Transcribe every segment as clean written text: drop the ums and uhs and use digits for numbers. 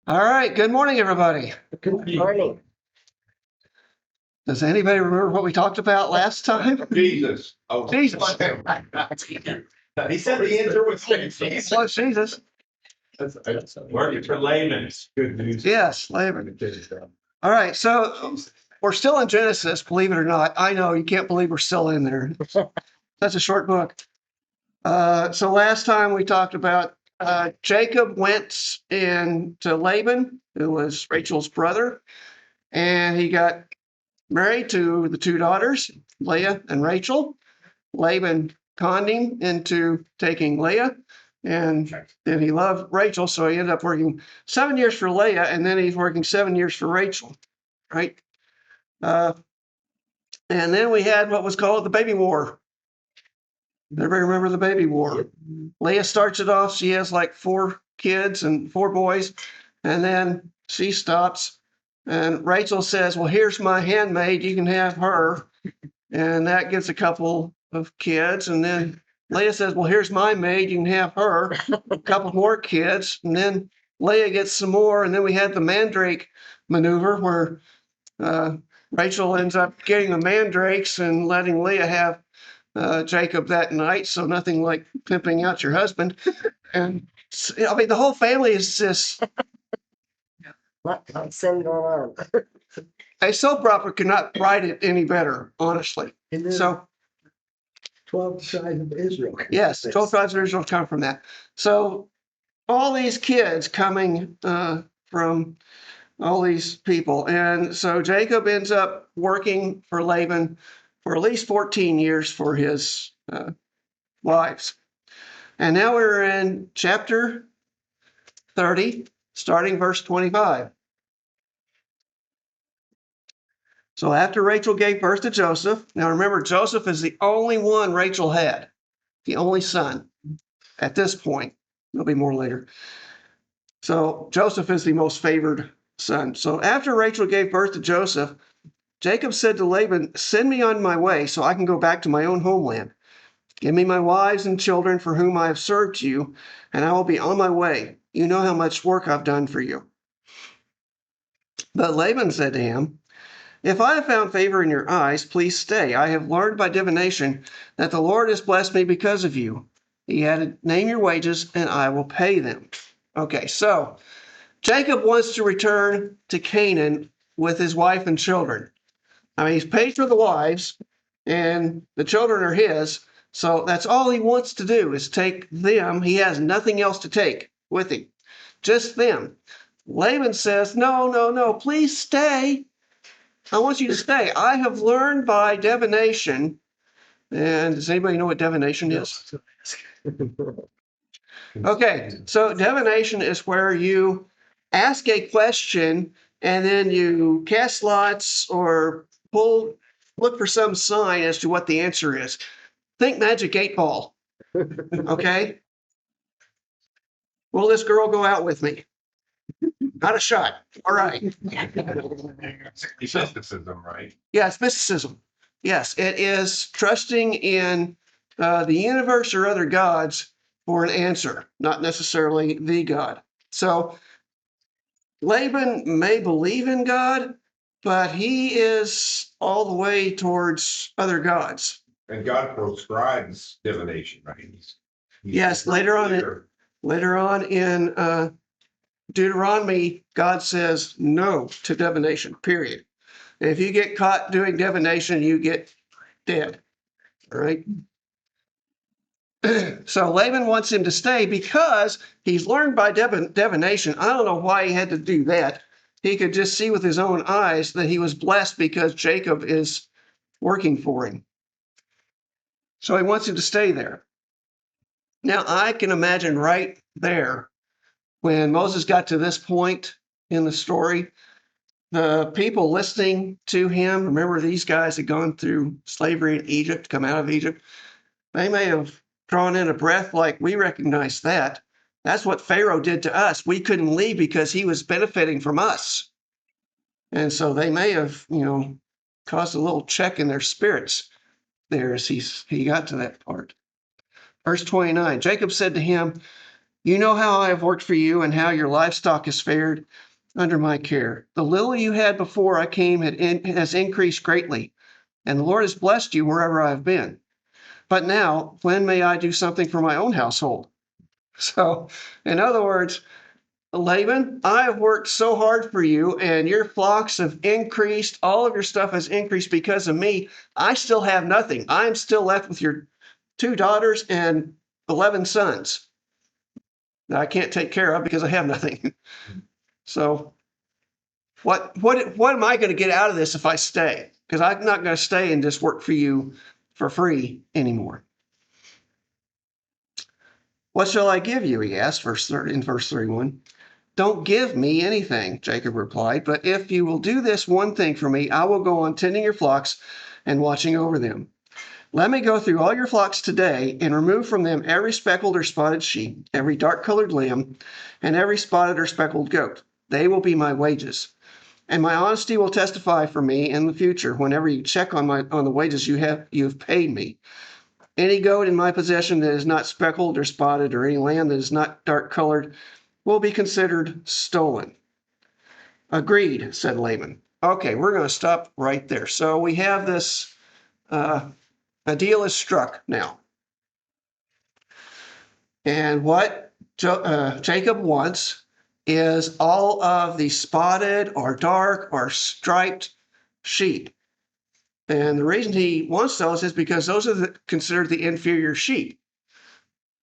All right. Good morning, everybody. Good morning. Does anybody remember what we talked about last time? Jesus. Oh, Jesus. He said the answer was Jesus. Well, Jesus. Working for Laban. Good news. Yes, Laban. All right. So we're still in Genesis, believe it or not. I know you can't believe we're still in there. That's a short book. So last time we talked about Jacob went in to Laban, who was Rachel's brother, and he got married to the two daughters, Leah and Rachel. Laban conned him into taking Leah, and then he loved Rachel, so he ended up working 7 years for Leah, and then he's working 7 years for Rachel, right? And then we had what was called the baby war. Everybody remember the baby war? Leah starts it off. She has like 4 kids and 4 boys, and then she stops. And Rachel says, well, here's my handmaid. You can have her. And that gets a couple of kids. And then Leah says, well, here's my maid. You can have her. A couple more kids. And then Leah gets some more. And then we had the mandrake maneuver where Rachel ends up getting the mandrakes and letting Leah have Jacob that night. So nothing like pimping out your husband. And I mean, the whole family is just Not sin going on. a soap opera could not write it any better, honestly. And then So 12 tribes of Israel. yes, 12 tribes of Israel come from that. So all these kids coming from all these people. And so Jacob ends up working for Laban for at least 14 years for his wives. And now we're in chapter 30, starting verse 25. So after Rachel gave birth to Joseph, now remember, Joseph is the only one Rachel had, the only son at this point. There'll be more later. So Joseph is the most favored son. So after Rachel gave birth to Joseph, Jacob said to Laban, send me on my way so I can go back to my own homeland. Give me my wives and children for whom I have served you, and I will be on my way. You know how much work I've done for you. But Laban said to him, if I have found favor in your eyes, please stay. I have learned by divination that the Lord has blessed me because of you. He added, name your wages and I will pay them. Okay, so Jacob wants to return to Canaan with his wife and children. I mean, he's paid for the wives and the children are his. So that's all he wants to do is take them. He has nothing else to take with him, just them. Laban says, no, please stay. I want you to stay. I have learned by divination. And does anybody know what divination is? Okay, so divination is where you ask a question and then you cast lots or look for some sign as to what the answer is. Think Magic 8 Ball. Okay? Will this girl go out with me? Not a shot. All right. Mysticism, right? Yeah, it's mysticism. Yes, it is trusting in the universe or other gods for an answer, not necessarily the God. So Laban may believe in God, but he is all the way towards other gods. And God proscribes divination, right? Yes, later on in Deuteronomy, God says no to divination, period. And if you get caught doing divination, you get dead. All right. So Laban wants him to stay because he's learned by divination. I don't know why he had to do that. He could just see with his own eyes that he was blessed because Jacob is working for him. So he wants him to stay there. Now, I can imagine right there when Moses got to this point in the story, the people listening to him, remember these guys had gone through slavery in Egypt, come out of Egypt. They may have drawn in a breath like, we recognize that. That's what Pharaoh did to us. We couldn't leave because he was benefiting from us. And so they may have, caused a little check in their spirits there as he got to that part. Verse 29, Jacob said to him, You know how I have worked for you and how your livestock has fared under my care. The little you had before I came has increased greatly, and the Lord has blessed you wherever I have been. But now, when may I do something for my own household?" So, in other words, Laban, I have worked so hard for you, and your flocks have increased. All of your stuff has increased because of me. I still have nothing. I'm still left with your 2 daughters and 11 sons that I can't take care of because I have nothing. So, what am I going to get out of this if I stay? Because I'm not going to stay and just work for you for free anymore. "What shall I give you?" he asked, in verse 31. "Don't give me anything," Jacob replied, "but if you will do this one thing for me, I will go on tending your flocks and watching over them. Let me go through all your flocks today and remove from them every speckled or spotted sheep, every dark-colored lamb, and every spotted or speckled goat. They will be my wages. And my honesty will testify for me in the future whenever you check on the wages you've paid me. Any goat in my possession that is not speckled or spotted, or any lamb that is not dark-colored, will be considered stolen." "Agreed," said Laban. Okay, we're going to stop right there. So we have this, a deal is struck now. And what Jacob wants is all of the spotted or dark or striped sheep. And the reason he wants those is because those are considered the inferior sheep.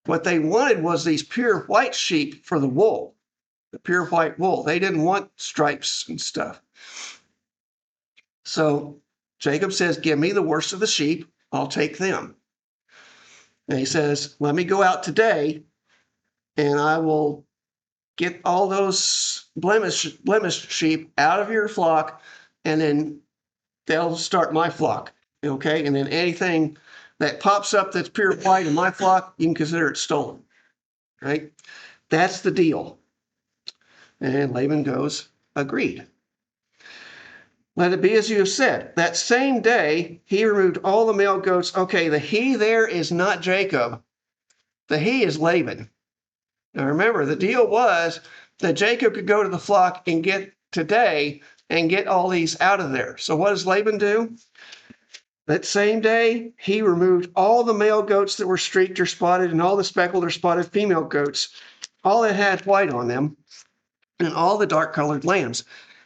What they wanted was these pure white sheep for the wool, the pure white wool. They didn't want stripes and stuff. So Jacob says, "Give me the worst of the sheep. I'll take them." And he says, "Let me go out today and I will get all those blemished sheep out of your flock, and then they'll start my flock." Okay. And then anything that pops up that's pure white in my flock, you can consider it stolen. Right? That's the deal. And Laban goes, "Agreed. Let it be as you have said." That same day, he removed all the male goats. Okay, the he there is not Jacob. The he is Laban. Now remember, the deal was that Jacob could go to the flock and get today and get all these out of there. So what does Laban do? That same day, he removed all the male goats that were streaked or spotted, and all the speckled or spotted female goats, all that had white on them, and all the dark-colored lambs.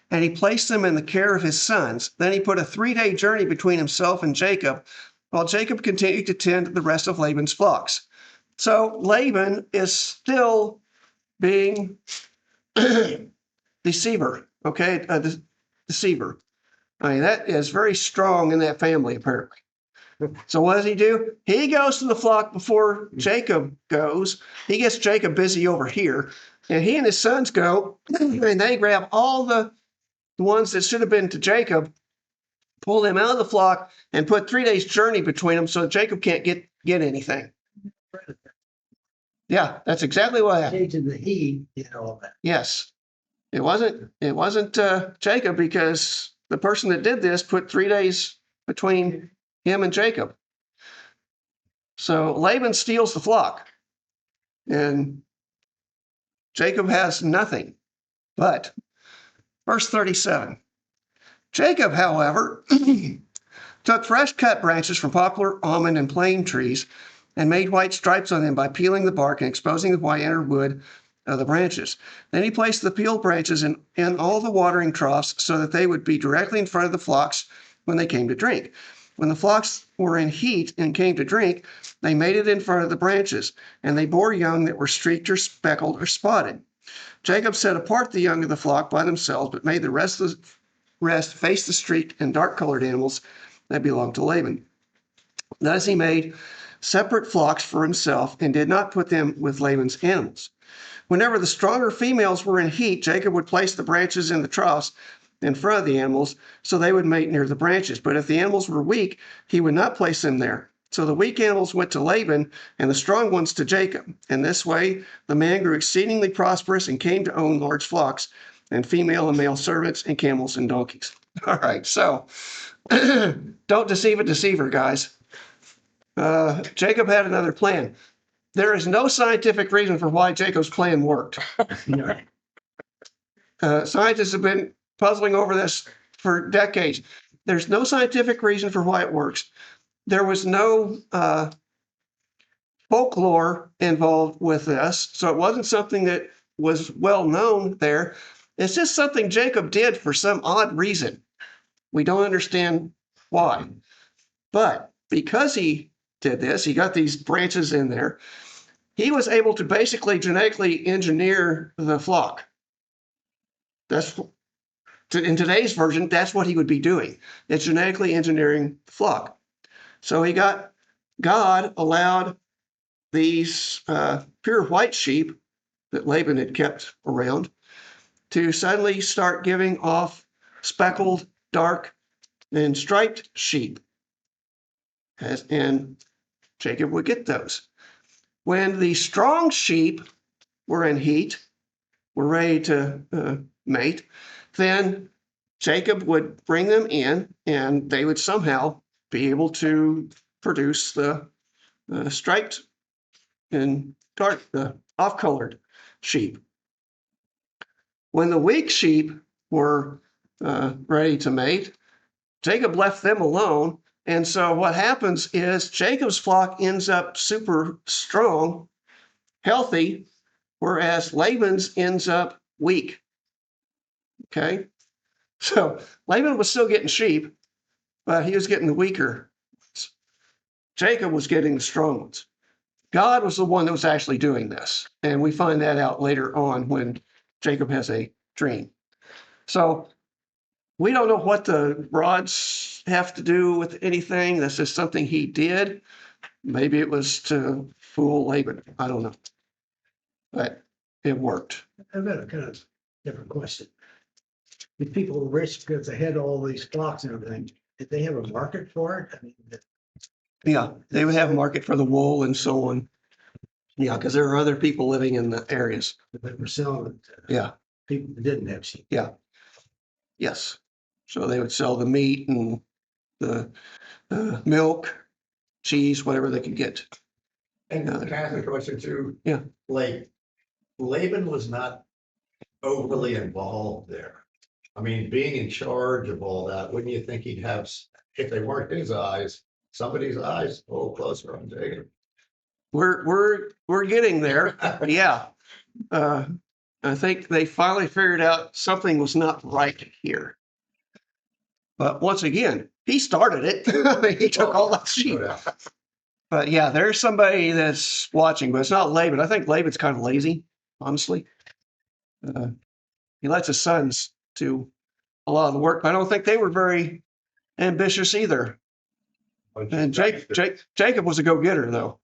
And he placed them in the care of his sons. Then he put a 3-day journey between himself and Jacob, while Jacob continued to tend the rest of Laban's flocks. So Laban is still being deceiver, okay? A deceiver. I mean, that is very strong in that family, apparently. So what does he do? He goes to the flock before Jacob goes. He gets Jacob busy over here. And he and his sons go, and they grab all the ones that should have been to Jacob, pull them out of the flock, and put 3 days journey between them so Jacob can't get anything. Yeah, that's exactly what happened. Changing the he, all that. Yes. It wasn't Jacob, because the person that did this put 3 days between him and Jacob. So Laban steals the flock, and Jacob has nothing. But verse 37, Jacob, however, took fresh cut branches from poplar, almond, and plane trees and made white stripes on them by peeling the bark and exposing the white inner wood of the branches. Then he placed the peeled branches in all the watering troughs so that they would be directly in front of the flocks when they came to drink. When the flocks were in heat and came to drink, they made it in front of the branches, and they bore young that were streaked or speckled or spotted. Jacob set apart the young of the flock by themselves, but made the rest face the streaked and dark-colored animals that belonged to Laban. Thus he made separate flocks for himself and did not put them with Laban's animals. Whenever the stronger females were in heat, Jacob would place the branches in the troughs in front of the animals so they would mate near the branches. But if the animals were weak, he would not place them there. So the weak animals went to Laban and the strong ones to Jacob. In this way, the man grew exceedingly prosperous and came to own large flocks and female and male servants and camels and donkeys. All right, so don't deceive a deceiver, guys. Jacob had another plan. There is no scientific reason for why Jacob's plan worked. Scientists have been puzzling over this for decades. There's no scientific reason for why it works. There was no folklore involved with this, so it wasn't something that was well known there. It's just something Jacob did for some odd reason. We don't understand why. But because he did this, he got these branches in there, he was able to basically genetically engineer the flock. That's in today's version, that's what he would be doing. It's genetically engineering the flock. So God allowed these pure white sheep that Laban had kept around to suddenly start giving off speckled, dark, and striped sheep. And Jacob would get those. When the strong sheep were in heat, were ready to mate, then Jacob would bring them in and they would somehow be able to produce the striped and dark, the off-colored sheep. When the weak sheep were ready to mate, Jacob left them alone. And so what happens is Jacob's flock ends up super strong, healthy, whereas Laban's ends up weak. Okay? So Laban was still getting sheep, but he was getting the weaker ones. Jacob was getting the strong ones. God was the one that was actually doing this. And we find that out later on when Jacob has a dream. So we don't know what the rods have to do with anything. This is something he did. Maybe it was to fool Laban. I don't know. But it worked. I've got a kind of different question. These people were rich because they had all these flocks and everything. Did they have a market for it? I mean, Yeah, they would have a market for the wool and so on. Yeah, because there are other people living in the areas. they were selling it to Yeah, people that didn't have sheep. yes. So they would sell the meat and the milk, cheese, whatever they could get. And can I ask a question too? Yeah. Like, Laban was not overly involved there. I mean, being in charge of all that, wouldn't you think he'd have, if they weren't his eyes, somebody's eyes a little closer on Jacob? We're getting there. Yeah. I think they finally figured out something was not right here. But once again, he started it. He took all that sheep. But yeah, there's somebody that's watching, but it's not Laban. I think Laban's kind of lazy, honestly. He lets his sons do a lot of the work, but I don't think they were very ambitious either. And Jacob was a go-getter, though.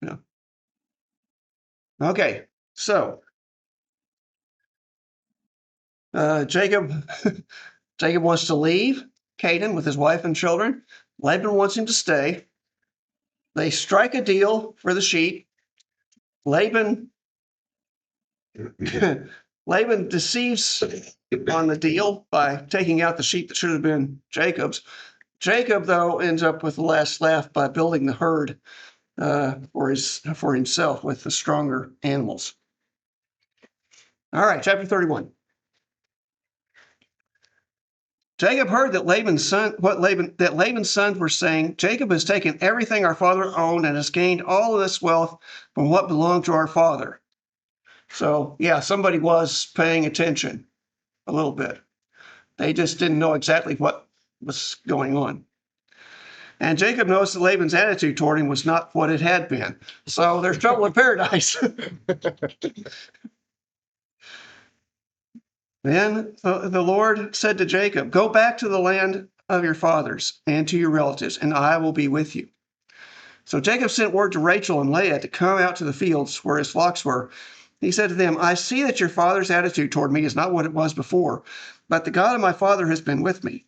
Yeah. Okay, so Jacob wants to leave Canaan with his wife and children. Laban wants him to stay. They strike a deal for the sheep. Laban deceives on the deal by taking out the sheep that should have been Jacob's. Jacob, though, ends up with the last laugh by building the herd for himself with the stronger animals. All right, chapter 31. Jacob heard that Laban's sons were saying, Jacob has taken everything our father owned and has gained all of this wealth from what belonged to our father. So, yeah, somebody was paying attention a little bit. They just didn't know exactly what was going on. And Jacob noticed that Laban's attitude toward him was not what it had been. So there's trouble in paradise. Then the Lord said to Jacob, go back to the land of your fathers and to your relatives, and I will be with you. So Jacob sent word to Rachel and Leah to come out to the fields where his flocks were. He said to them, I see that your father's attitude toward me is not what it was before, but the God of my father has been with me.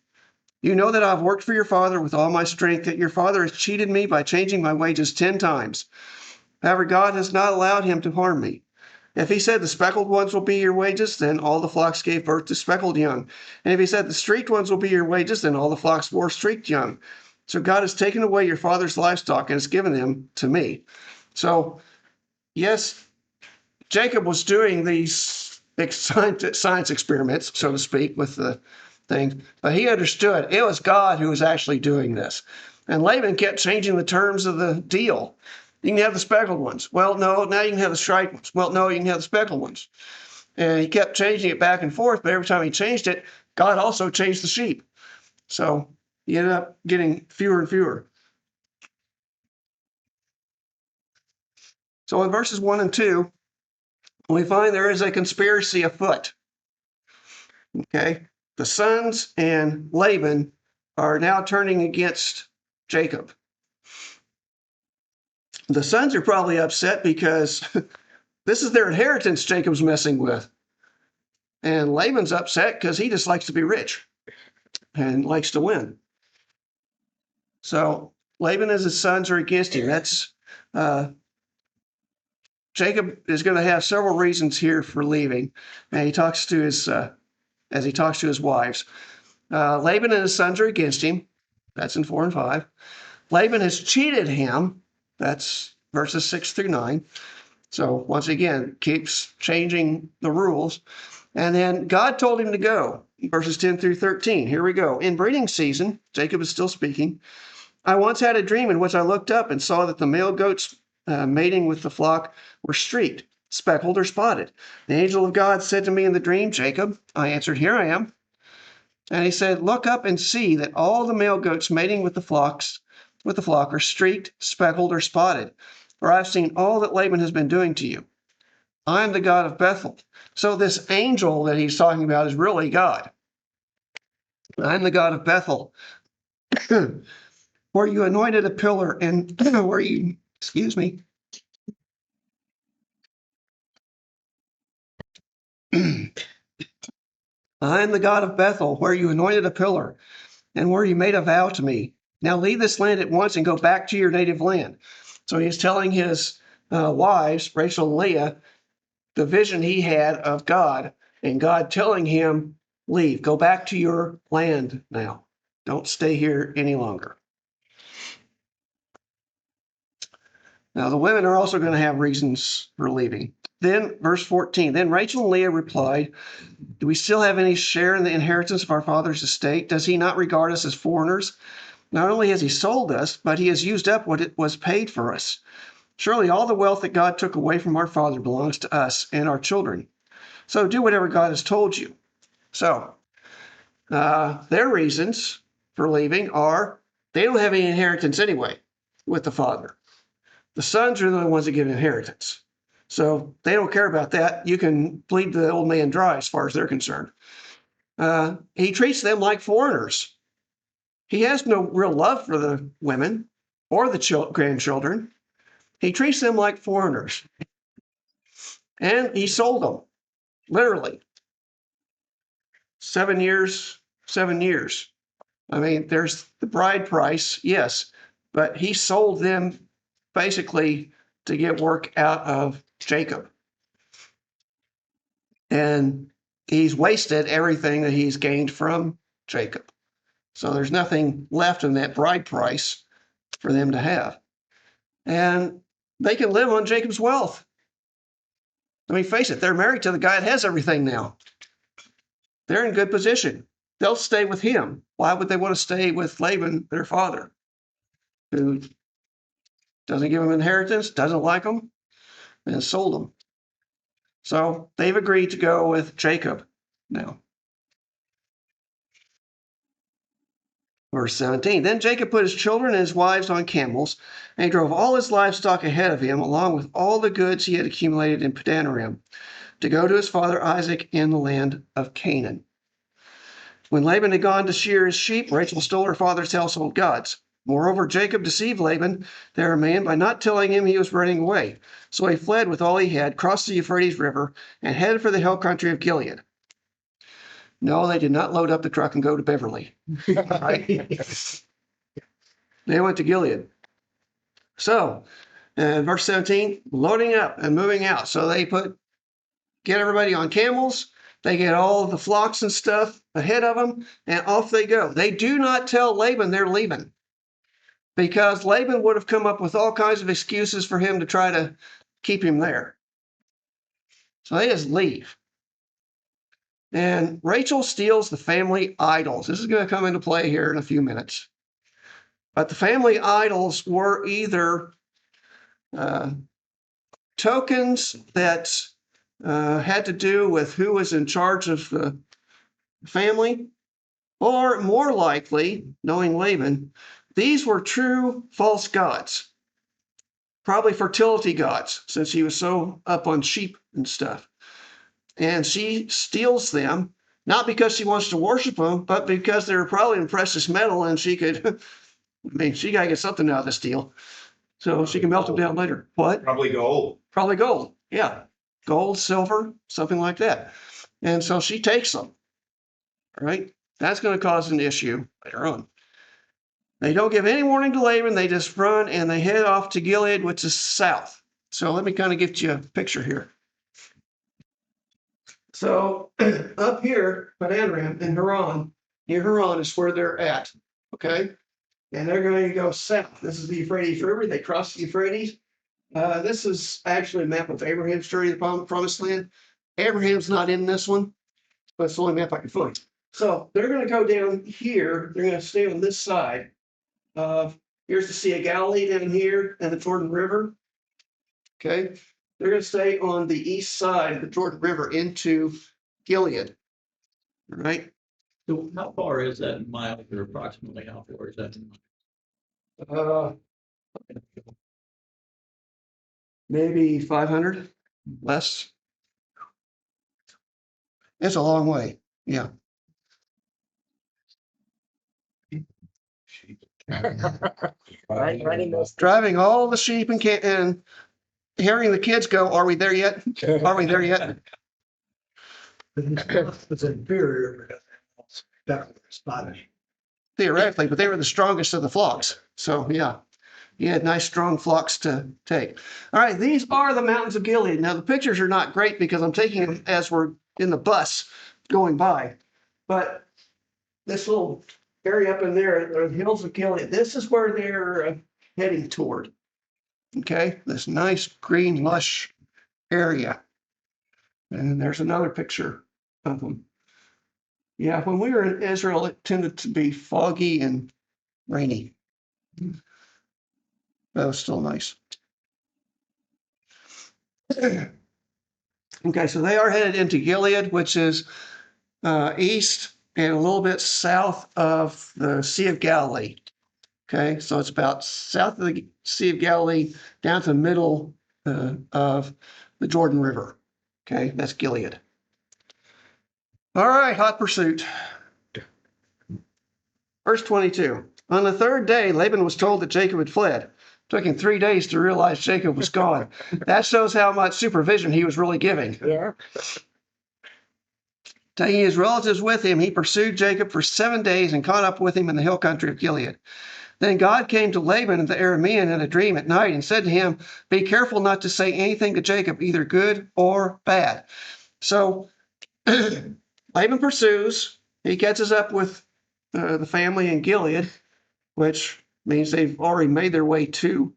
You know that I've worked for your father with all my strength, that your father has cheated me by changing my wages 10 times. However, God has not allowed him to harm me. If he said the speckled ones will be your wages, then all the flocks gave birth to speckled young. And if he said the streaked ones will be your wages, then all the flocks bore streaked young. So God has taken away your father's livestock and has given them to me. So, yes, Jacob was doing these science experiments, so to speak, with the things, but he understood it was God who was actually doing this. And Laban kept changing the terms of the deal. You can have the speckled ones. Well, no, now you can have the striped ones. Well, no, you can have the speckled ones. And he kept changing it back and forth, but every time he changed it, God also changed the sheep. So he ended up getting fewer and fewer. So in verses 1 and 2, we find there is a conspiracy afoot. Okay. The sons and Laban are now turning against Jacob. The sons are probably upset because this is their inheritance Jacob's messing with. And Laban's upset because he just likes to be rich and likes to win. So Laban and his sons are against him. That's Jacob is going to have several reasons here for leaving. And he talks to his as he talks to his wives. Laban and his sons are against him. That's in 4 and 5. Laban has cheated him. That's verses 6 through 9. So once again, keeps changing the rules. And then God told him to go. Verses 10 through 13. Here we go. In breeding season, Jacob is still speaking. I once had a dream in which I looked up and saw that the male goats mating with the flock were streaked, speckled, or spotted. The angel of God said to me in the dream, Jacob. I answered, here I am. And he said, look up and see that all the male goats mating with the flock are streaked, speckled, or spotted. For I've seen all that Laban has been doing to you. I am the God of Bethel. So this angel that he's talking about is really God. I'm the God of Bethel, where you anointed a pillar and where you, excuse me, I am the God of Bethel, where you anointed a pillar and where you made a vow to me. Now leave this land at once and go back to your native land. So he's telling his wives, Rachel and Leah, the vision he had of God, and God telling him, leave, go back to your land now. Don't stay here any longer. Now, the women are also going to have reasons for leaving. Then, verse 14, then Rachel and Leah replied, do we still have any share in the inheritance of our father's estate? Does he not regard us as foreigners? Not only has he sold us, but he has used up what it was paid for us. Surely all the wealth that God took away from our father belongs to us and our children. So do whatever God has told you. So their reasons for leaving are they don't have any inheritance anyway with the father. The sons are the ones that give inheritance. So they don't care about that. You can bleed the old man dry as far as they're concerned. He treats them like foreigners. He has no real love for the women or the grandchildren. He treats them like foreigners. And he sold them, literally. 7 years, 7 years. I mean, there's the bride price, yes, but he sold them basically to get work out of Jacob. And he's wasted everything that he's gained from Jacob. So there's nothing left in that bride price for them to have. And they can live on Jacob's wealth. I mean, face it, they're married to the guy that has everything now. They're in good position. They'll stay with him. Why would they want to stay with Laban, their father, who doesn't give them inheritance, doesn't like them, and sold them? So they've agreed to go with Jacob now. Verse 17, then Jacob put his children and his wives on camels, and he drove all his livestock ahead of him, along with all the goods he had accumulated in Padanaram, to go to his father Isaac in the land of Canaan. When Laban had gone to shear his sheep, Rachel stole her father's household gods. Moreover, Jacob deceived Laban, their man, by not telling him he was running away. So he fled with all he had, crossed the Euphrates River, and headed for the hill country of Gilead. No, they did not load up the truck and go to Beverly. Right? They went to Gilead. So, verse 17, loading up and moving out. So they get everybody on camels. They get all the flocks and stuff ahead of them, and off they go. They do not tell Laban they're leaving. because Laban would have come up with all kinds of excuses for him to try to keep him there. So they just leave. And Rachel steals the family idols. This is going to come into play here in a few minutes. But the family idols were either tokens that had to do with who was in charge of the family, or more likely, knowing Laban, these were true false gods, probably fertility gods, since he was so up on sheep and stuff. And she steals them, not because she wants to worship them, but because they're probably in precious metal and she could, I mean, she got to get something out of this deal. So she can melt them down later. What? Probably gold. Probably gold. Yeah. Gold, silver, something like that. And so she takes them. All right. That's going to cause an issue later on. They don't give any warning to Laban. They just run and they head off to Gilead, which is south. So let me kind of give you a picture here. So up here, Padan in Haran, near Haran is where they're at. Okay. And they're going to go south. This is the Euphrates River. They cross the Euphrates. This is actually a map of Abraham's journey to the Promised Land. Abraham's not in this one, but it's the only map I can find. So they're going to go down here. They're going to stay on this side. Here's the Sea of Galilee down here and the Jordan River. Okay. They're going to stay on the east side of the Jordan River into Gilead. All right. So how far is that in miles, or approximately how far is that in Uh, miles? maybe 500 less. It's a long way. Yeah. Riding those. Driving all the sheep and hearing the kids go, "Are we there yet? Are we there yet?" It's inferior because it's better than Spanish. Theoretically, but they were the strongest of the flocks. So yeah, he had nice strong flocks to take. All right, these are the mountains of Gilead. Now the pictures are not great because I'm taking them as we're in the bus going by, but this little area up in there are the hills of Gilead. This is where they're heading toward. Okay, this nice green lush area. And there's another picture of them. Yeah, when we were in Israel, it tended to be foggy and rainy. That was still nice. Okay, so they are headed into Gilead, which is east and a little bit south of the Sea of Galilee. Okay, so it's about south of the Sea of Galilee down to the middle of the Jordan River. Okay, that's Gilead. All right, hot pursuit. Verse 22. On the third day, Laban was told that Jacob had fled. It took him 3 days to realize Jacob was gone. That shows how much supervision he was really giving. Yeah. Taking his relatives with him, he pursued Jacob for 7 days and caught up with him in the hill country of Gilead. Then God came to Laban the Aramean in a dream at night and said to him, "Be careful not to say anything to Jacob, either good or bad." So Laban pursues. He catches up with the family in Gilead, which means they've already made their way to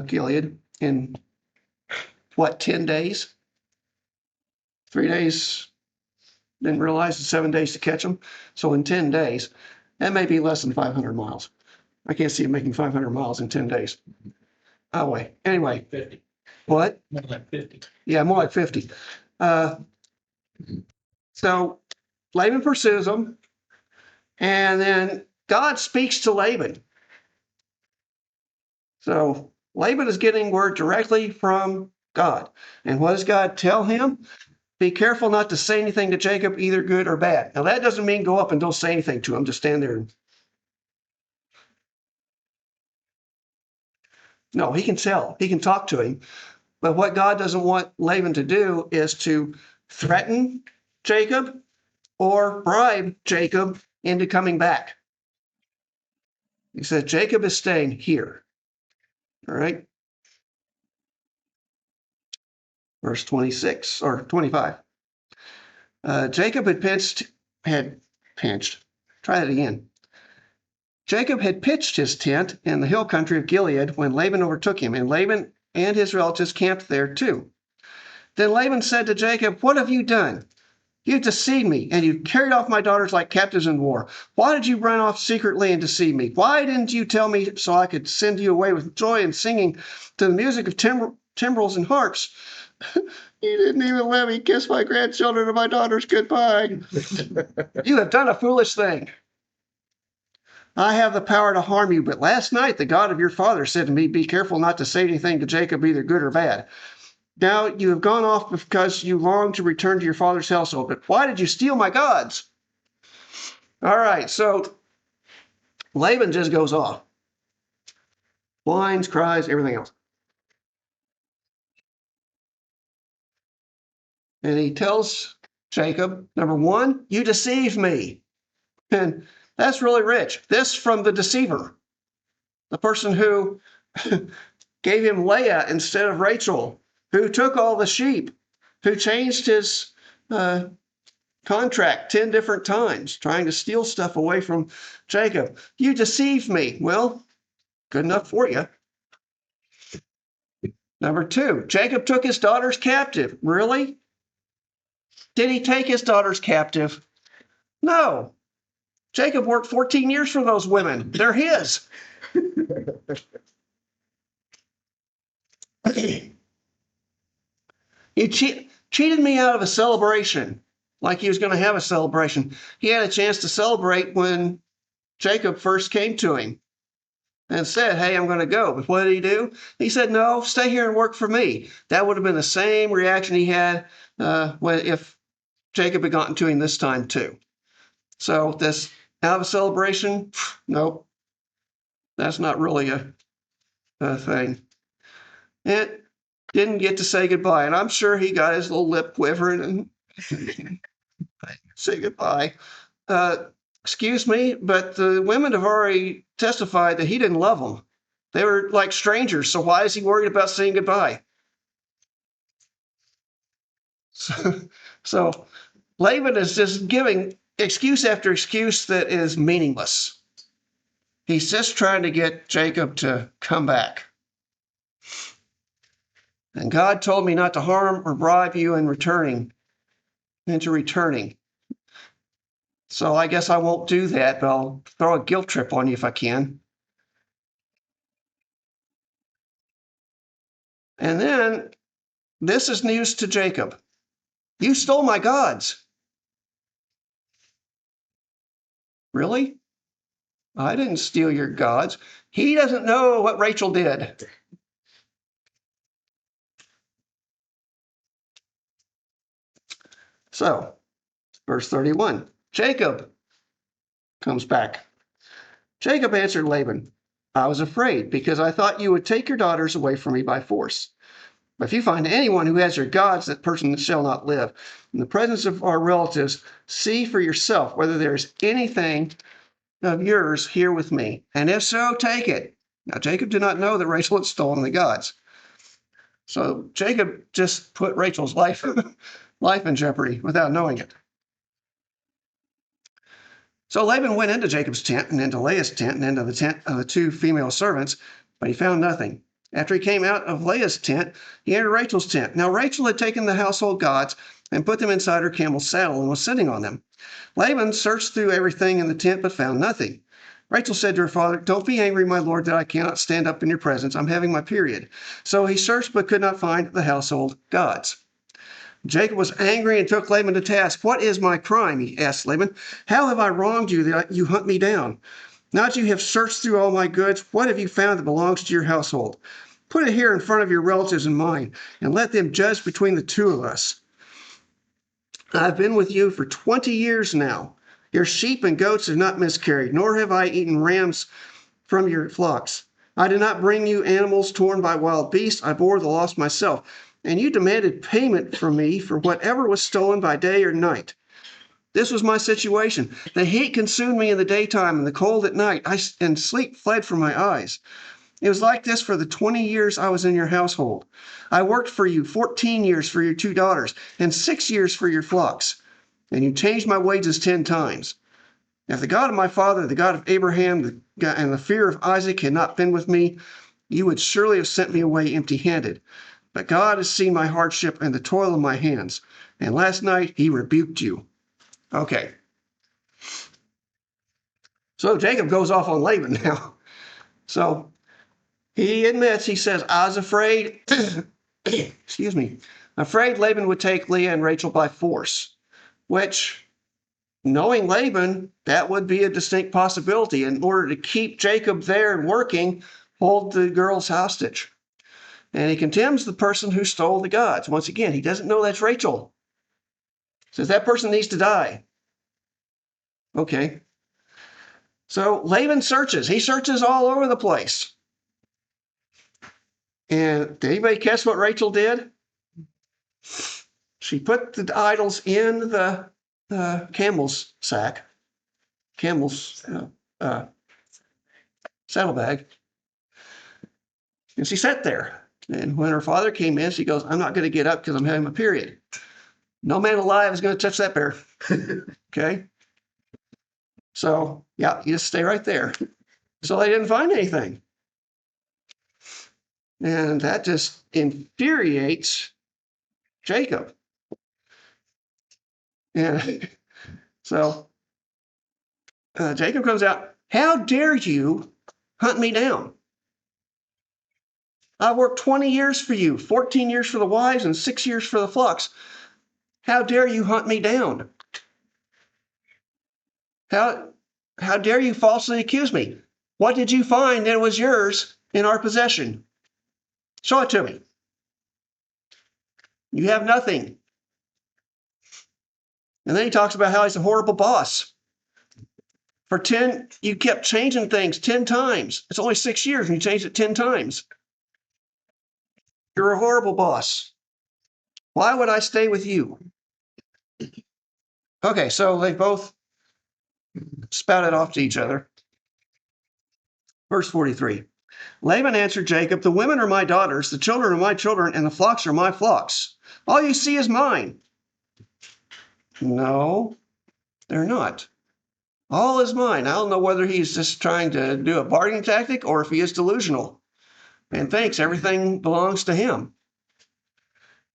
Gilead in, 10 days? 3 days, didn't realize it's 7 days to catch them. So in 10 days, that may be less than 500 miles. I can't see him making 500 miles in 10 days. Oh, wait. Anyway, 50, what? more like 50. Yeah, more like 50. So Laban pursues them, and then God speaks to Laban. So Laban is getting word directly from God. And what does God tell him? Be careful not to say anything to Jacob, either good or bad. Now, that doesn't mean go up and don't say anything to him. Just stand there. No, he can tell. He can talk to him. But what God doesn't want Laban to do is to threaten Jacob or bribe Jacob into coming back. He said, Jacob is staying here. All right. Verse 26 or 25. Jacob had pinched, try that again. Jacob had pitched his tent in the hill country of Gilead when Laban overtook him, and Laban and his relatives camped there too. Then Laban said to Jacob, "What have you done? You've deceived me, and you've carried off my daughters like captives in war. Why did you run off secretly and deceive me? Why didn't you tell me so I could send you away with joy and singing to the music of timbrels and harps? You didn't even let me kiss my grandchildren and my daughters goodbye. You have done a foolish thing. I have the power to harm you, but last night the God of your father said to me, 'Be careful not to say anything to Jacob, either good or bad.' Now you have gone off because you long to return to your father's household. But why did you steal my gods?" All right, so Laban just goes off. Whines, cries, everything else. And he tells Jacob, number one, you deceived me. And that's really rich. This from the deceiver, the person who gave him Leah instead of Rachel, who took all the sheep, who changed his contract 10 different times, trying to steal stuff away from Jacob. You deceived me. Well, good enough for you. Number two, Jacob took his daughters captive. Really? Did he take his daughters captive? No. Jacob worked 14 years for those women. They're his. You cheated me out of a celebration, like he was going to have a celebration. He had a chance to celebrate when Jacob first came to him and said, "Hey, I'm going to go." But what did he do? He said, "No, stay here and work for me." That would have been the same reaction he had if Jacob had gotten to him this time too. So this out of a celebration, nope, that's not really a thing. It didn't get to say goodbye, and I'm sure he got his little lip quivering and say goodbye. Excuse me, but the women have already testified that he didn't love them. They were like strangers, so why is he worried about saying goodbye? So Laban is just giving excuse after excuse that is meaningless. He's just trying to get Jacob to come back. And God told me not to harm or bribe you into returning. So I guess I won't do that, but I'll throw a guilt trip on you if I can. And then this is news to Jacob. You stole my gods. Really? I didn't steal your gods. He doesn't know what Rachel did. So, verse 31, Jacob comes back. Jacob answered Laban, "I was afraid because I thought you would take your daughters away from me by force. But if you find anyone who has your gods, that person shall not live. In the presence of our relatives, see for yourself whether there is anything of yours here with me. And if so, take it." Now, Jacob did not know that Rachel had stolen the gods. So Jacob just put Rachel's life in jeopardy without knowing it. So Laban went into Jacob's tent and into Leah's tent and into the tent of the two female servants, but he found nothing. After he came out of Leah's tent, he entered Rachel's tent. Now Rachel had taken the household gods and put them inside her camel's saddle and was sitting on them. Laban searched through everything in the tent but found nothing. Rachel said to her father, "Don't be angry, my lord, that I cannot stand up in your presence. I'm having my period." So he searched but could not find the household gods. Jacob was angry and took Laban to task. "What is my crime?" he asked Laban. "How have I wronged you that you hunt me down? Now that you have searched through all my goods, what have you found that belongs to your household? Put it here in front of your relatives and mine, and let them judge between the two of us. I've been with you for 20 years now. Your sheep and goats have not miscarried, nor have I eaten rams from your flocks. I did not bring you animals torn by wild beasts. I bore the loss myself. And you demanded payment from me for whatever was stolen by day or night. This was my situation. The heat consumed me in the daytime and the cold at night, and sleep fled from my eyes. It was like this for the 20 years I was in your household. I worked for you 14 years for your two daughters and 6 years for your flocks, and you changed my wages 10 times. If the God of my father, the God of Abraham, and the fear of Isaac had not been with me, you would surely have sent me away empty-handed. But God has seen my hardship and the toil of my hands, and last night he rebuked you. Okay. So Jacob goes off on Laban now. So he admits, he says, I was afraid, excuse me, afraid Laban would take Leah and Rachel by force, which, knowing Laban, that would be a distinct possibility. In order to keep Jacob there and working, hold the girls hostage. And he condemns the person who stole the gods. Once again, he doesn't know that's Rachel. Says that person needs to die. Okay. So Laban searches. He searches all over the place. And did anybody guess what Rachel did? She put the idols in the camel's saddlebag, and she sat there. And when her father came in, she goes, I'm not going to get up because I'm having a period. No man alive is going to touch that bear. Okay. So, yeah, you just stay right there. So they didn't find anything. And that just infuriates Jacob. And so Jacob comes out, how dare you hunt me down? I worked 20 years for you, 14 years for the wives and 6 years for the flocks. How dare you hunt me down? How dare you falsely accuse me? What did you find that was yours in our possession? Show it to me. You have nothing. And then he talks about how he's a horrible boss. You kept changing things 10 times. It's only 6 years and you changed it 10 times. You're a horrible boss. Why would I stay with you? Okay, so they both spouted off to each other. Verse 43. Laban answered Jacob, the women are my daughters, the children are my children, and the flocks are my flocks. All you see is mine. No, they're not. All is mine. I don't know whether he's just trying to do a bargaining tactic or if he is delusional and thinks everything belongs to him.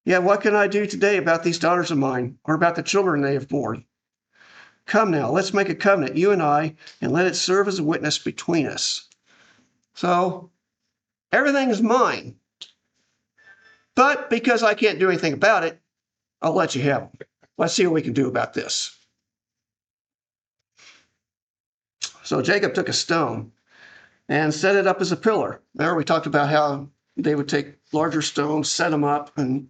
Yeah, what can I do today about these daughters of mine or about the children they have borne? Come now, let's make a covenant, you and I, and let it serve as a witness between us. So everything is mine. But because I can't do anything about it, I'll let you have them. Let's see what we can do about this. So Jacob took a stone and set it up as a pillar. There we talked about how they would take larger stones, set them up, and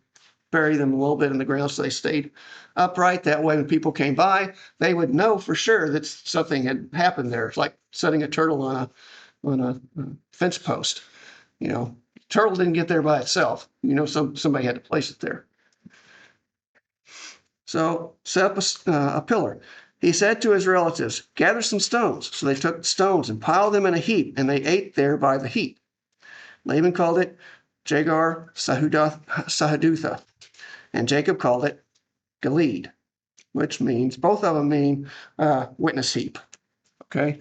bury them a little bit in the ground so they stayed upright. That way when people came by, they would know for sure that something had happened there. It's like setting a turtle on a fence post. You know, turtle didn't get there by itself. You know, somebody had to place it there. So set up a pillar. He said to his relatives, gather some stones. So they took stones and piled them in a heap, and they ate there by the heap. Laban called it Jagar Sahadutha, and Jacob called it Gilead, which means, both of them mean witness heap. Okay?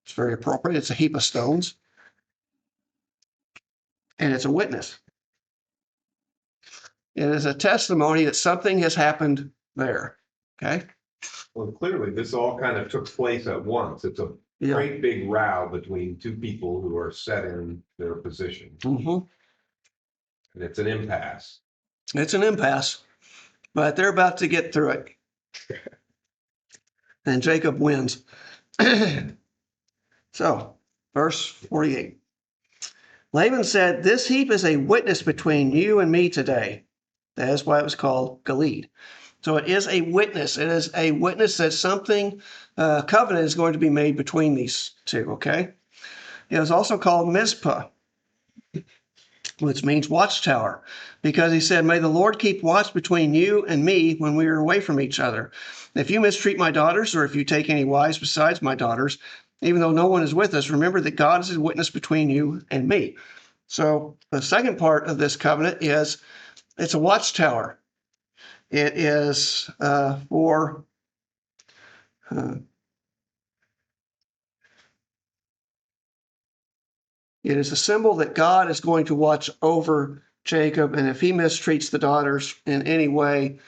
It's very appropriate. It's a heap of stones, and it's a witness. It is a testimony that something has happened there. Okay? Well, clearly, this all kind of took place at once. It's a great big row between two people who are set in their position. Mm-hmm. And it's an impasse. It's an impasse, but they're about to get through it. And Jacob wins. So, verse 48. Laban said, this heap is a witness between you and me today. That is why it was called Gilead. So it is a witness. It is a witness that something, covenant is going to be made between these two, okay? It was also called Mizpah, which means watchtower, because he said, may the Lord keep watch between you and me when we are away from each other. If you mistreat my daughters, or if you take any wives besides my daughters, even though no one is with us, remember that God is a witness between you and me. So the second part of this covenant is it's a watchtower. It is for Uh, it is a symbol that God is going to watch over Jacob, and if he mistreats the daughters in any way,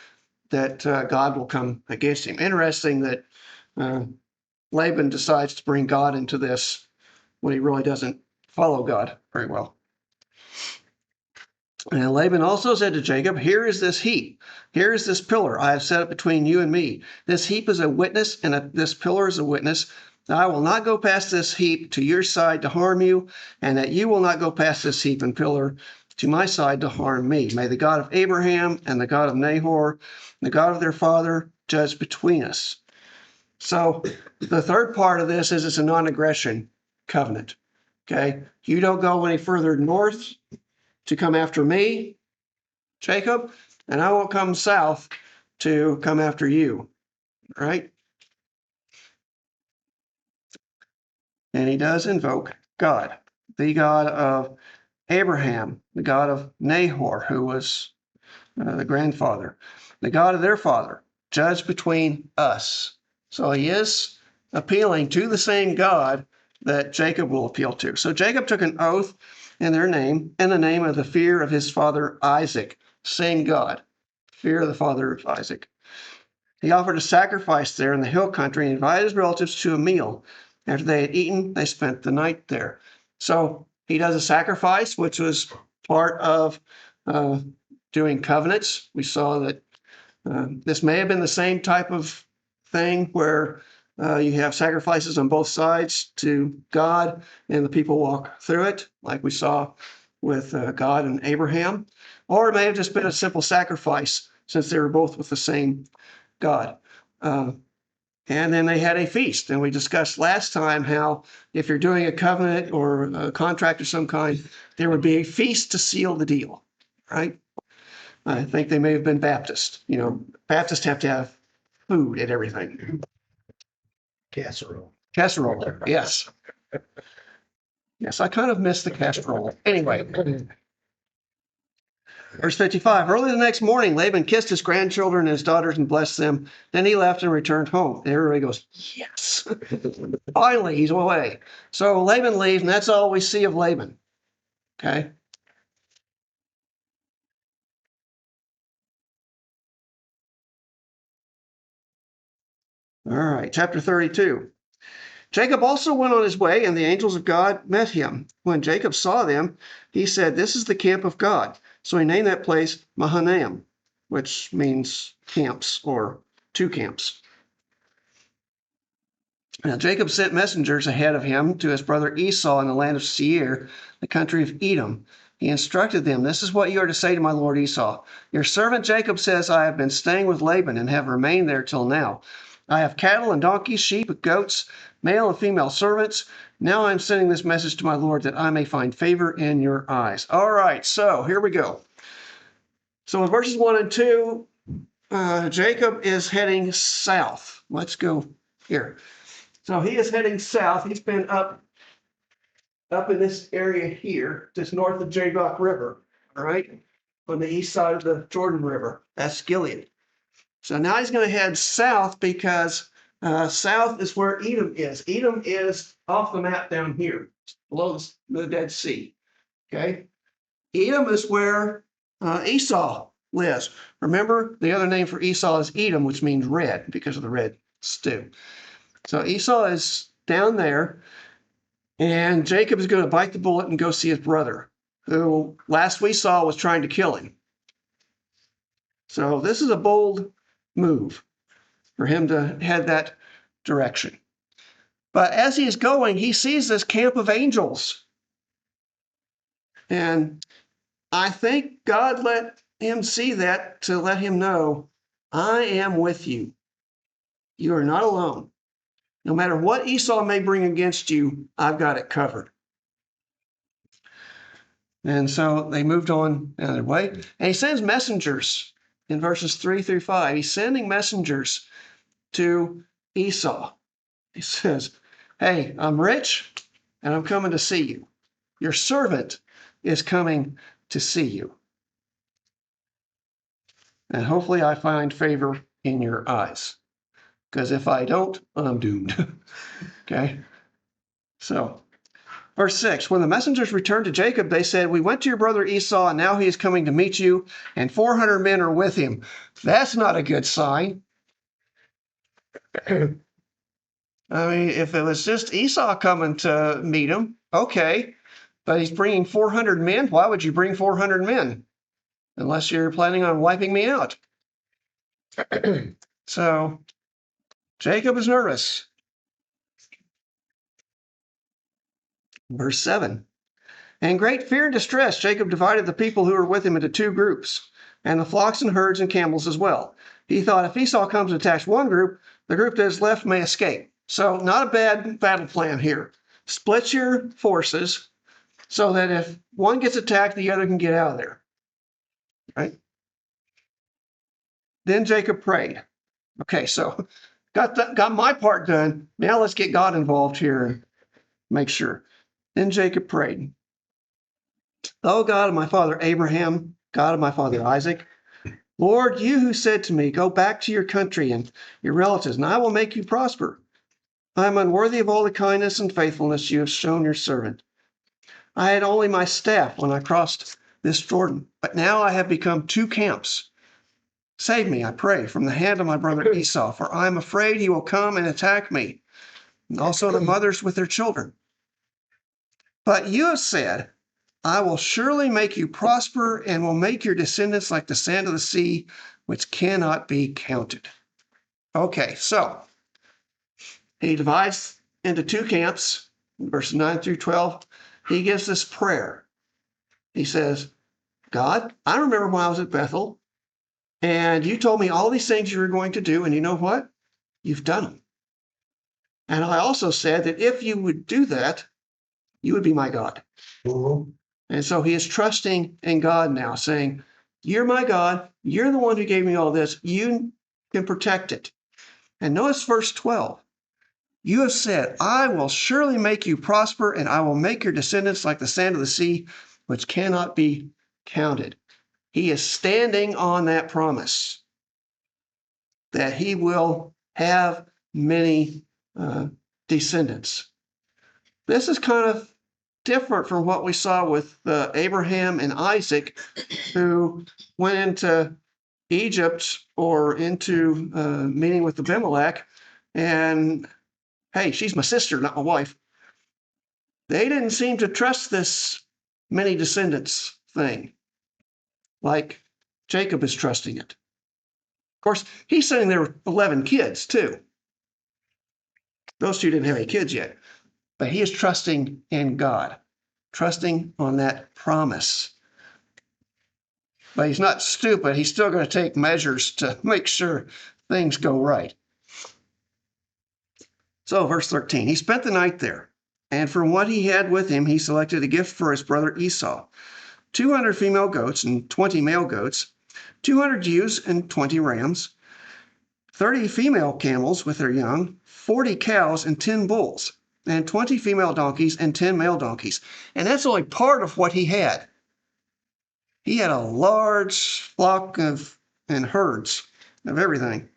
that God will come against him. Interesting that Laban decides to bring God into this when he really doesn't follow God very well. And Laban also said to Jacob, here is this heap. Here is this pillar I have set up between you and me. This heap is a witness, and this pillar is a witness. I will not go past this heap to your side to harm you, and that you will not go past this heap and pillar to my side to harm me. May the God of Abraham and the God of Nahor, and the God of their father, judge between us. So the third part of this is it's a non-aggression covenant. Okay, you don't go any further north to come after me, Jacob, and I won't come south to come after you. Right? And he does invoke God, the God of Abraham, the God of Nahor, who was the grandfather, the God of their father, judge between us. So he is appealing to the same God that Jacob will appeal to. So Jacob took an oath in their name, in the name of the fear of his father Isaac, same God, fear of the father of Isaac. He offered a sacrifice there in the hill country and invited his relatives to a meal. After they had eaten, they spent the night there. So he does a sacrifice, which was part of doing covenants. We saw that this may have been the same type of thing where you have sacrifices on both sides to God and the people walk through it, like we saw with God and Abraham. Or it may have just been a simple sacrifice since they were both with the same God. And then they had a feast. And we discussed last time how if you're doing a covenant or a contract of some kind, there would be a feast to seal the deal, right? I think they may have been Baptist. You know, Baptists have to have food and everything. Casserole. Casserole, yes. Yes, I kind of miss the casserole. Anyway, verse 55, early the next morning, Laban kissed his grandchildren and his daughters and blessed them. Then he left and returned home. And everybody goes, yes. Finally, he's away. So Laban leaves, and that's all we see of Laban. Okay. All right, chapter 32. Jacob also went on his way, and the angels of God met him. When Jacob saw them, he said, this is the camp of God. So he named that place Mahanaim, which means camps or two camps. Now Jacob sent messengers ahead of him to his brother Esau in the land of Seir, the country of Edom. He instructed them, this is what you are to say to my lord Esau. Your servant Jacob says, I have been staying with Laban and have remained there till now. I have cattle and donkeys, sheep, goats, male and female servants. Now I'm sending this message to my lord that I may find favor in your eyes. All right, so here we go. So in verses 1 and 2, Jacob is heading south. Let's go here. So he is heading south. He's been up in this area here, just north of Jabbok River, all right, on the east side of the Jordan River. That's Gilead. So now he's going to head south because south is where Edom is. Edom is off the map down here, below the Dead Sea. Okay, Edom is where Esau lives. Remember, the other name for Esau is Edom, which means red because of the red stew. So Esau is down there, and Jacob is going to bite the bullet and go see his brother, who last we saw was trying to kill him. So this is a bold move for him to head that direction. But as he is going, he sees this camp of angels. And I think God let him see that to let him know, I am with you. You are not alone. No matter what Esau may bring against you, I've got it covered. And so they moved on their way. And he sends messengers in verses 3 through 5. He's sending messengers to Esau. He says, hey, I'm rich and I'm coming to see you. Your servant is coming to see you. And hopefully I find favor in your eyes. because if I don't, I'm doomed. Okay. So, verse 6, when the messengers returned to Jacob, they said, we went to your brother Esau, and now he is coming to meet you, and 400 men are with him. That's not a good sign. I mean, if it was just Esau coming to meet him, okay. But he's bringing 400 men. Why would you bring 400 men? Unless you're planning on wiping me out. So Jacob is nervous. Verse 7. In great fear and distress, Jacob divided the people who were with him into two groups, and the flocks and herds and camels as well. He thought if Esau comes and attacks one group, the group that is left may escape. So not a bad battle plan here. Split your forces so that if one gets attacked, the other can get out of there. Right? Then Jacob prayed. Okay, so got my part done. Now let's get God involved here and make sure. Then Jacob prayed. O God of my father Abraham, God of my father Isaac, Lord, you who said to me, go back to your country and your relatives, and I will make you prosper. I am unworthy of all the kindness and faithfulness you have shown your servant. I had only my staff when I crossed this Jordan, but now I have become two camps. Save me, I pray, from the hand of my brother Esau, for I am afraid he will come and attack me, and also the mothers with their children. But you have said, I will surely make you prosper and will make your descendants like the sand of the sea, which cannot be counted. Okay, so he divides into two camps, verses 9 through 12. He gives this prayer. He says, God, I remember when I was at Bethel, and you told me all these things you were going to do, and you know what? You've done them. And I also said that if you would do that, you would be my God. And so he is trusting in God now, saying, you're my God. You're the one who gave me all this. You can protect it. And notice verse 12. You have said, I will surely make you prosper, and I will make your descendants like the sand of the sea, which cannot be counted. He is standing on that promise that he will have many descendants. This is kind of different from what we saw with Abraham and Isaac, who went into Egypt or into meeting with Abimelech, and hey, she's my sister, not my wife. They didn't seem to trust this many descendants thing like Jacob is trusting it. Of course, he's saying there were 11 kids too. Those two didn't have any kids yet, but he is trusting in God, trusting on that promise. But he's not stupid. He's still going to take measures to make sure things go right. So, verse 13, he spent the night there, and from what he had with him, he selected a gift for his brother Esau, 200 female goats and 20 male goats, 200 ewes and 20 rams, 30 female camels with their young, 40 cows and 10 bulls, and 20 female donkeys and 10 male donkeys. And that's only part of what he had. He had a large flock and herds of everything.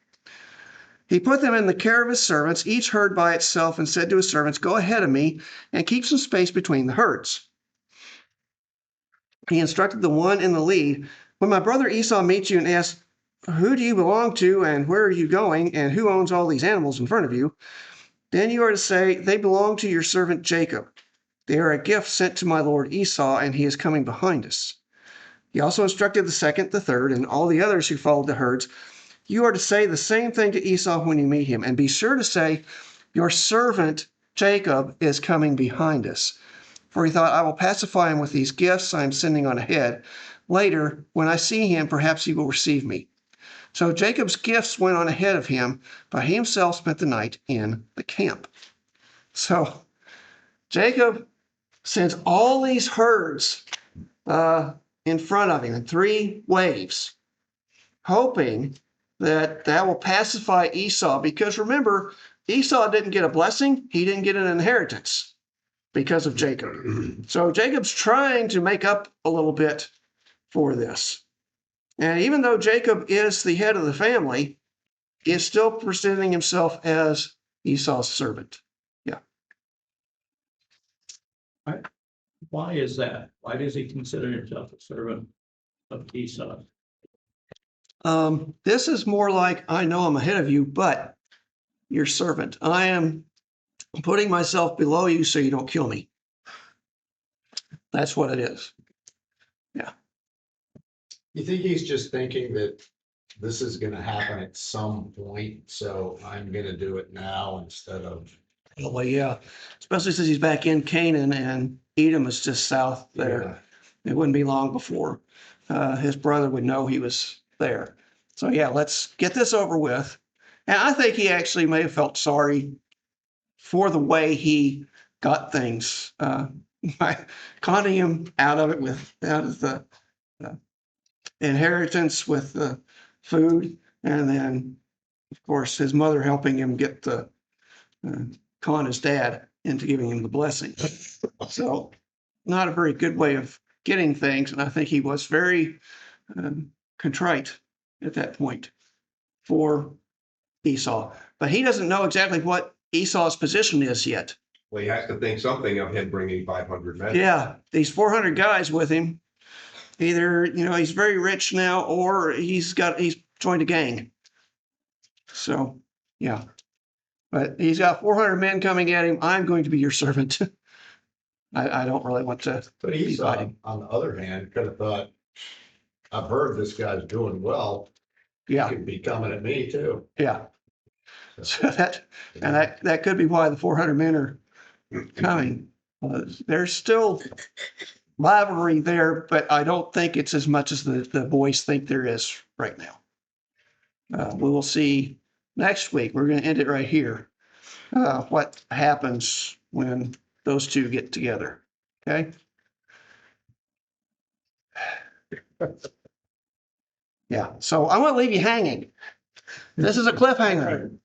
He put them in the care of his servants, each herd by itself, and said to his servants, go ahead of me and keep some space between the herds. He instructed the one in the lead, when my brother Esau meets you and asks, who do you belong to and where are you going and who owns all these animals in front of you? Then you are to say, they belong to your servant Jacob. They are a gift sent to my lord Esau, and he is coming behind us. He also instructed the second, the third, and all the others who followed the herds, you are to say the same thing to Esau when you meet him, and be sure to say, your servant Jacob is coming behind us. For he thought, I will pacify him with these gifts I am sending on ahead. Later, when I see him, perhaps he will receive me. So Jacob's gifts went on ahead of him, but he himself spent the night in the camp. So Jacob sends all these herds in front of him in 3 waves, hoping that will pacify Esau. Because remember, Esau didn't get a blessing. He didn't get an inheritance because of Jacob. So Jacob's trying to make up a little bit for this. And even though Jacob is the head of the family, is still presenting himself as Esau's servant. Why is that? Why does he consider himself a servant of Esau? This is more like, I know I'm ahead of you, but your servant. I am putting myself below you so you don't kill me. That's what it is. You think he's just thinking that this is gonna happen at some point, so I'm gonna do it now instead of. Well, yeah, especially since he's back in Canaan and Edom is just south there. It wouldn't be long before his brother would know he was there. So yeah, let's get this over with. And I think he actually may have felt sorry for the way he got things by conning him out of the inheritance with the food, and then of course his mother helping him get the con his dad into giving him the blessing. So not a very good way of getting things, and I think he was very contrite at that point for Esau, but he doesn't know exactly what Esau's position is yet. Well, he has to think something of him bringing 500 men. Yeah, these 400 guys with him. Either, he's very rich now, or he's joined a gang. So, yeah. But he's got 400 men coming at him. I'm going to be your servant. I don't really want to. But Esau, on the other hand, could have thought, I've heard this guy's doing well. He Yeah, could be coming at me too. yeah. So that could be why the 400 men are coming. There's still rivalry there, but I don't think it's as much as the boys think there is right now. We will see next week. We're going to end it right here. What happens when those two get together? Okay. Yeah. So I want to leave you hanging. This is a cliffhanger.